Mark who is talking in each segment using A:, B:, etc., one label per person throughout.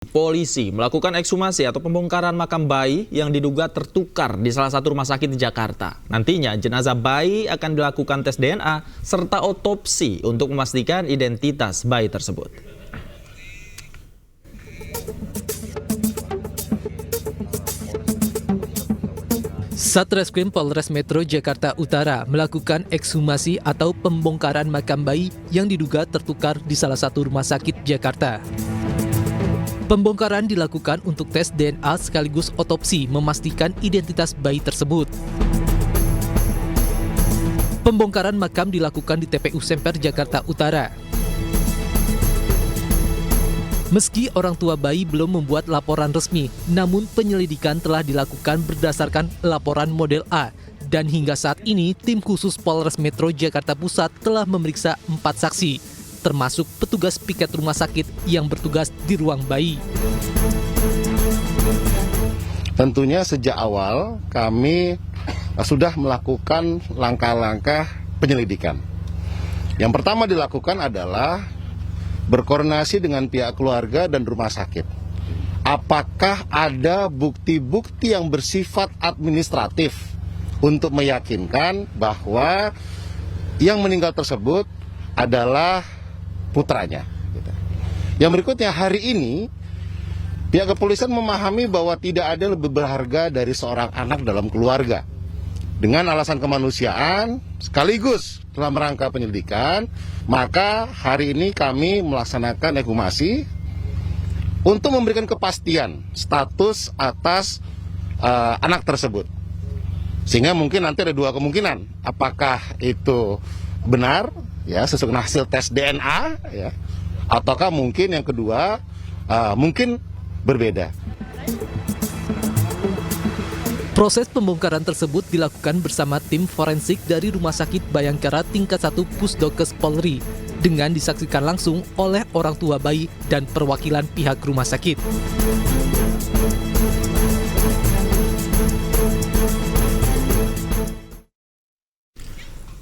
A: Polisi melakukan ekshumasi atau pembongkaran makam bayi yang diduga tertukar di salah satu rumah sakit di Jakarta. Nantinya jenazah bayi akan dilakukan tes DNA serta otopsi untuk memastikan identitas bayi tersebut.
B: Satreskrim Polres Metro Jakarta Utara melakukan ekshumasi atau pembongkaran makam bayi yang diduga tertukar di salah satu rumah sakit Jakarta. Pembongkaran dilakukan untuk tes DNA sekaligus otopsi memastikan identitas bayi tersebut. Pembongkaran makam dilakukan di TPU Semper, Jakarta Utara. Meski orang tua bayi belum membuat laporan resmi, namun penyelidikan telah dilakukan berdasarkan laporan model A. Dan hingga saat ini, tim khusus Polres Metro Jakarta Pusat telah memeriksa 4 saksi, termasuk petugas piket rumah sakit yang bertugas di ruang bayi.
C: Tentunya sejak awal kami sudah melakukan langkah-langkah penyelidikan. Yang pertama dilakukan adalah berkoordinasi dengan pihak keluarga dan rumah sakit. Apakah ada bukti-bukti yang bersifat administratif untuk meyakinkan bahwa yang meninggal tersebut adalah putranya. Yang berikutnya, hari ini pihak kepolisian memahami bahwa tidak ada lebih berharga dari seorang anak dalam keluarga. Dengan alasan kemanusiaan sekaligus dalam rangka penyelidikan, maka hari ini kami melaksanakan ekshumasi untuk memberikan kepastian status atas anak tersebut. Sehingga mungkin nanti ada dua kemungkinan, apakah itu benar ya sesuai hasil tes DNA ya, ataukah mungkin yang kedua mungkin berbeda.
B: Proses pembongkaran tersebut dilakukan bersama tim forensik dari Rumah Sakit Bayangkara tingkat 1 Pusdokes Polri dengan disaksikan langsung oleh orang tua bayi dan perwakilan pihak rumah sakit.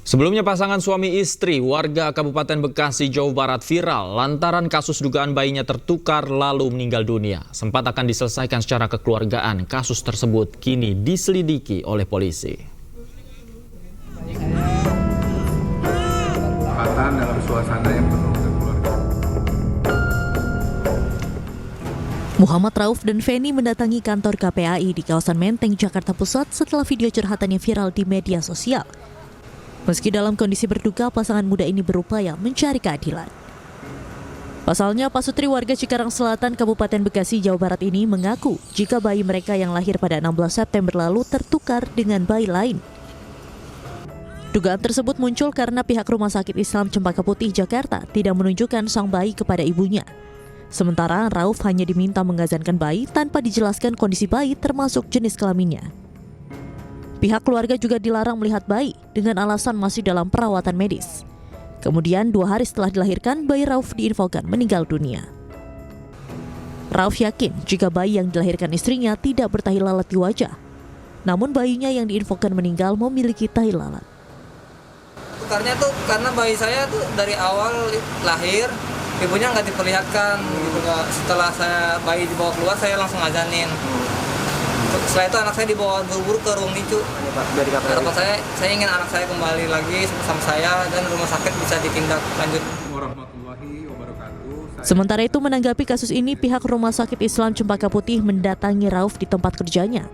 A: Sebelumnya pasangan suami istri warga Kabupaten Bekasi, Jawa Barat viral lantaran kasus dugaan bayinya tertukar lalu meninggal dunia. Sempat akan diselesaikan secara kekeluargaan, kasus tersebut kini diselidiki oleh polisi.
D: Dalam suasana yang penuh kekeluargaan.
E: Muhammad Rauf dan Feni mendatangi kantor KPAI di kawasan Menteng, Jakarta Pusat setelah video curhatannya viral di media sosial. Meski dalam kondisi berduka, pasangan muda ini berupaya mencari keadilan. Pasalnya, Pak Sutri warga Cikarang Selatan, Kabupaten Bekasi, Jawa Barat ini mengaku jika bayi mereka yang lahir pada 16 September lalu tertukar dengan bayi lain. Dugaan tersebut muncul karena pihak Rumah Sakit Islam Cempaka Putih, Jakarta tidak menunjukkan sang bayi kepada ibunya. Sementara Rauf hanya diminta mengazankan bayi tanpa dijelaskan kondisi bayi termasuk jenis kelaminnya. Pihak keluarga juga dilarang melihat bayi dengan alasan masih dalam perawatan medis. Kemudian 2 hari setelah dilahirkan, bayi Rauf diinfokan meninggal dunia. Rauf yakin jika bayi yang dilahirkan istrinya tidak bertahi lalat di wajah. Namun bayinya yang diinfokan meninggal memiliki tahi lalat.
F: Tukarnya tuh karena bayi saya tuh dari awal lahir, ibunya nggak diperlihatkan. Gitu. Setelah bayi dibawa keluar, saya langsung azanin. Setelah itu anak saya dibawa buru-buru ke ruang NICU. Harapan saya ingin anak saya kembali lagi sama saya dan rumah sakit bisa ditindak lanjut.
E: Sementara itu menanggapi kasus ini, pihak Rumah Sakit Islam Cempaka Putih mendatangi Rauf di tempat kerjanya.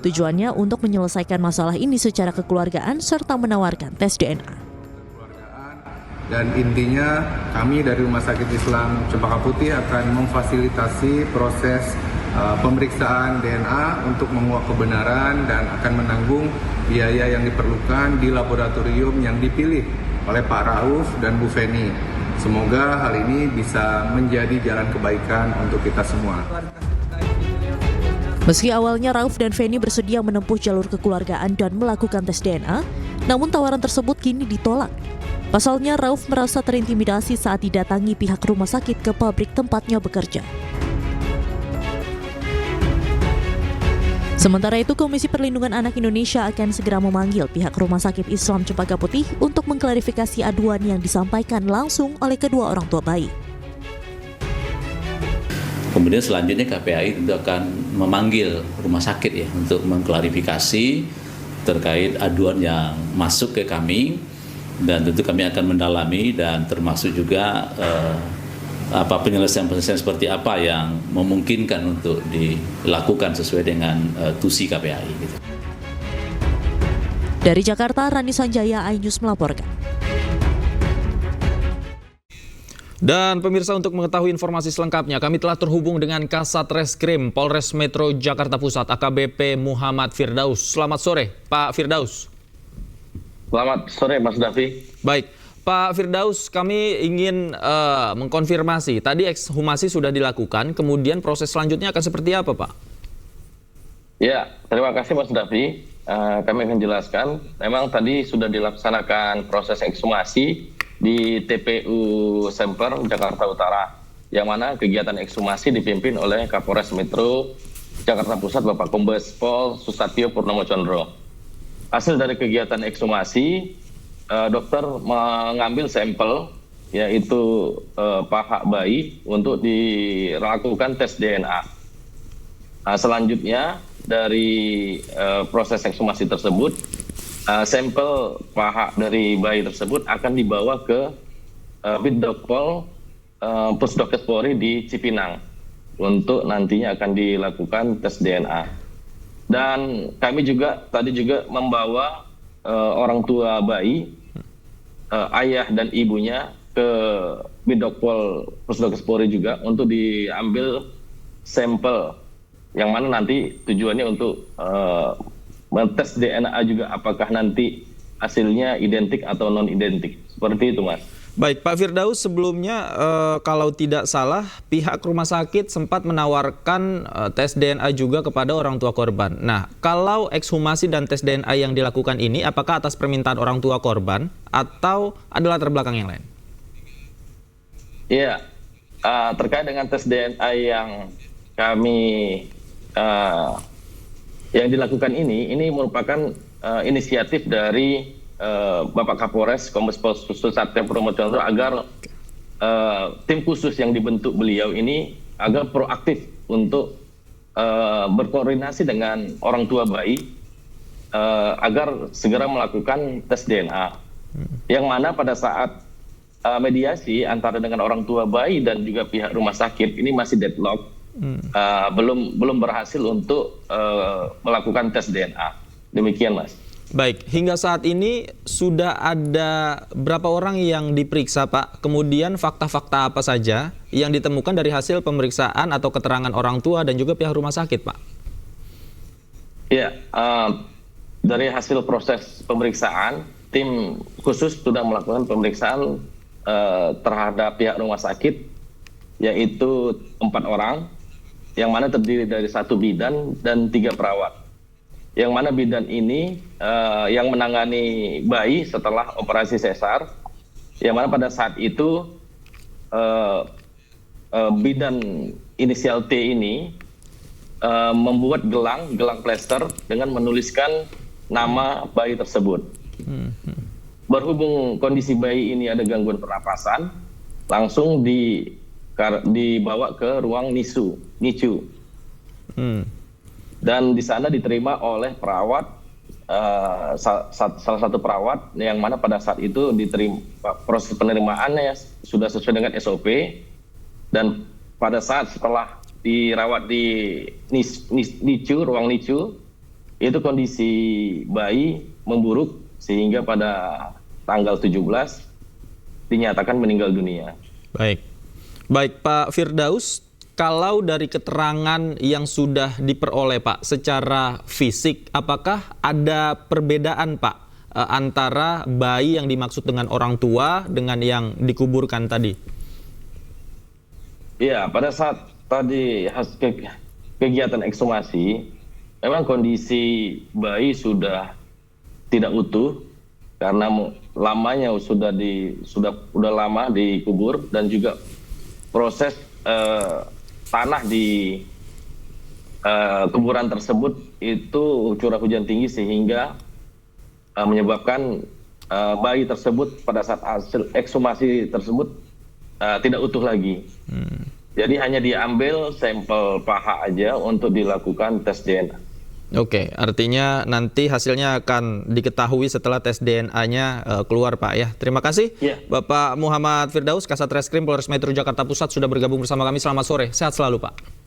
E: Tujuannya untuk menyelesaikan masalah ini secara kekeluargaan serta menawarkan tes DNA.
D: Dan intinya kami dari Rumah Sakit Islam Cempaka Putih akan memfasilitasi proses pemeriksaan DNA untuk menguak kebenaran dan akan menanggung biaya yang diperlukan di laboratorium yang dipilih oleh Pak Rauf dan Bu Feni. Semoga hal ini bisa menjadi jalan kebaikan untuk kita semua.
E: Meski awalnya Rauf dan Feni bersedia menempuh jalur kekeluargaan dan melakukan tes DNA, namun tawaran tersebut kini ditolak. Pasalnya Rauf merasa terintimidasi saat didatangi pihak rumah sakit ke pabrik tempatnya bekerja. Sementara itu, Komisi Perlindungan Anak Indonesia akan segera memanggil pihak Rumah Sakit Islam Cempaka Putih untuk mengklarifikasi aduan yang disampaikan langsung oleh kedua orang tua bayi.
G: Kemudian selanjutnya KPAI tentu akan memanggil rumah sakit ya untuk mengklarifikasi terkait aduan yang masuk ke kami, dan tentu kami akan mendalami dan termasuk juga penyelesaian seperti apa yang memungkinkan untuk dilakukan sesuai dengan tusi KPAI gitu.
E: Dari Jakarta, Rani Sanjaya, iNews melaporkan.
A: Dan pemirsa, untuk mengetahui informasi selengkapnya, kami telah terhubung dengan Kasat Reskrim Polres Metro Jakarta Pusat AKBP Muhammad Firdaus. Selamat sore, Pak Firdaus.
H: Selamat sore, Mas Davi.
A: Baik, Pak Firdaus, kami ingin mengkonfirmasi. Tadi ekshumasi sudah dilakukan, kemudian proses selanjutnya akan seperti apa, Pak?
H: Ya, terima kasih Mas Davi. Kami akan jelaskan. Memang tadi sudah dilaksanakan proses ekshumasi di TPU Semper, Jakarta Utara, yang mana kegiatan ekshumasi dipimpin oleh Kapolres Metro Jakarta Pusat, Bapak Kombes Pol Susatyo Purnomo Condro. Hasil dari kegiatan ekshumasi, dokter mengambil sampel, yaitu paha bayi, untuk dilakukan tes DNA. Selanjutnya, dari proses ekshumasi tersebut, sampel paha dari bayi tersebut akan dibawa ke Bitdokpol Pusdokes Polri di Cipinang untuk nantinya akan dilakukan tes DNA. Dan kami juga tadi membawa orang tua bayi, ayah dan ibunya, ke Bitdokpol Pusdokes Polri juga untuk diambil sampel, yang mana nanti tujuannya untuk tes DNA juga, apakah nanti hasilnya identik atau non identik, seperti itu, Mas.
A: Baik, Pak Firdaus, sebelumnya kalau tidak salah pihak rumah sakit sempat menawarkan tes DNA juga kepada orang tua korban. Nah, kalau ekshumasi dan tes DNA yang dilakukan ini, apakah atas permintaan orang tua korban atau ada latar belakang yang lain?
H: Iya, terkait dengan tes DNA yang kami yang dilakukan ini merupakan inisiatif dari Bapak Kapolres Kombes Pol Susatyo Purnomo Condro, agar tim khusus yang dibentuk beliau ini agar proaktif untuk berkoordinasi dengan orang tua bayi agar segera melakukan tes DNA. Yang mana pada saat mediasi antara dengan orang tua bayi dan juga pihak rumah sakit ini masih deadlock. Belum berhasil untuk melakukan tes DNA. Demikian, Mas.
A: Baik, hingga saat ini sudah ada berapa orang yang diperiksa, Pak? Kemudian fakta-fakta apa saja yang ditemukan dari hasil pemeriksaan atau keterangan orang tua dan juga pihak rumah sakit, Pak?
H: Ya, dari hasil proses pemeriksaan, tim khusus sudah melakukan pemeriksaan terhadap pihak rumah sakit, yaitu 4 orang, yang mana terdiri dari 1 bidan dan 3 perawat. Yang mana bidan ini yang menangani bayi setelah operasi sesar, yang mana pada saat itu bidan inisial T ini membuat gelang plester dengan menuliskan nama bayi tersebut. Berhubung kondisi bayi ini ada gangguan pernapasan, langsung dibawa ke ruang NICU. Dan di sana diterima oleh perawat, salah satu perawat, yang mana pada saat itu diterima, proses penerimaannya sudah sesuai dengan SOP, dan pada saat setelah dirawat di ruang NICU, itu kondisi bayi memburuk sehingga pada tanggal 17 dinyatakan meninggal dunia.
A: Baik Pak Firdaus, kalau dari keterangan yang sudah diperoleh Pak secara fisik, apakah ada perbedaan Pak antara bayi yang dimaksud dengan orang tua dengan yang dikuburkan tadi?
H: Iya, pada saat tadi kegiatan ekshumasi, memang kondisi bayi sudah tidak utuh karena lamanya sudah lama dikubur, dan juga proses tanah di kuburan tersebut itu curah hujan tinggi sehingga menyebabkan bayi tersebut pada saat hasil ekshumasi tersebut tidak utuh lagi. Jadi hanya diambil sampel paha aja untuk dilakukan tes DNA.
A: Oke, artinya nanti hasilnya akan diketahui setelah tes DNA-nya keluar, Pak ya. Terima kasih,
H: Ya.
A: Bapak Muhammad Firdaus, Kasat Reskrim Polres Metro Jakarta Pusat sudah bergabung bersama kami. Selamat sore, sehat selalu, Pak.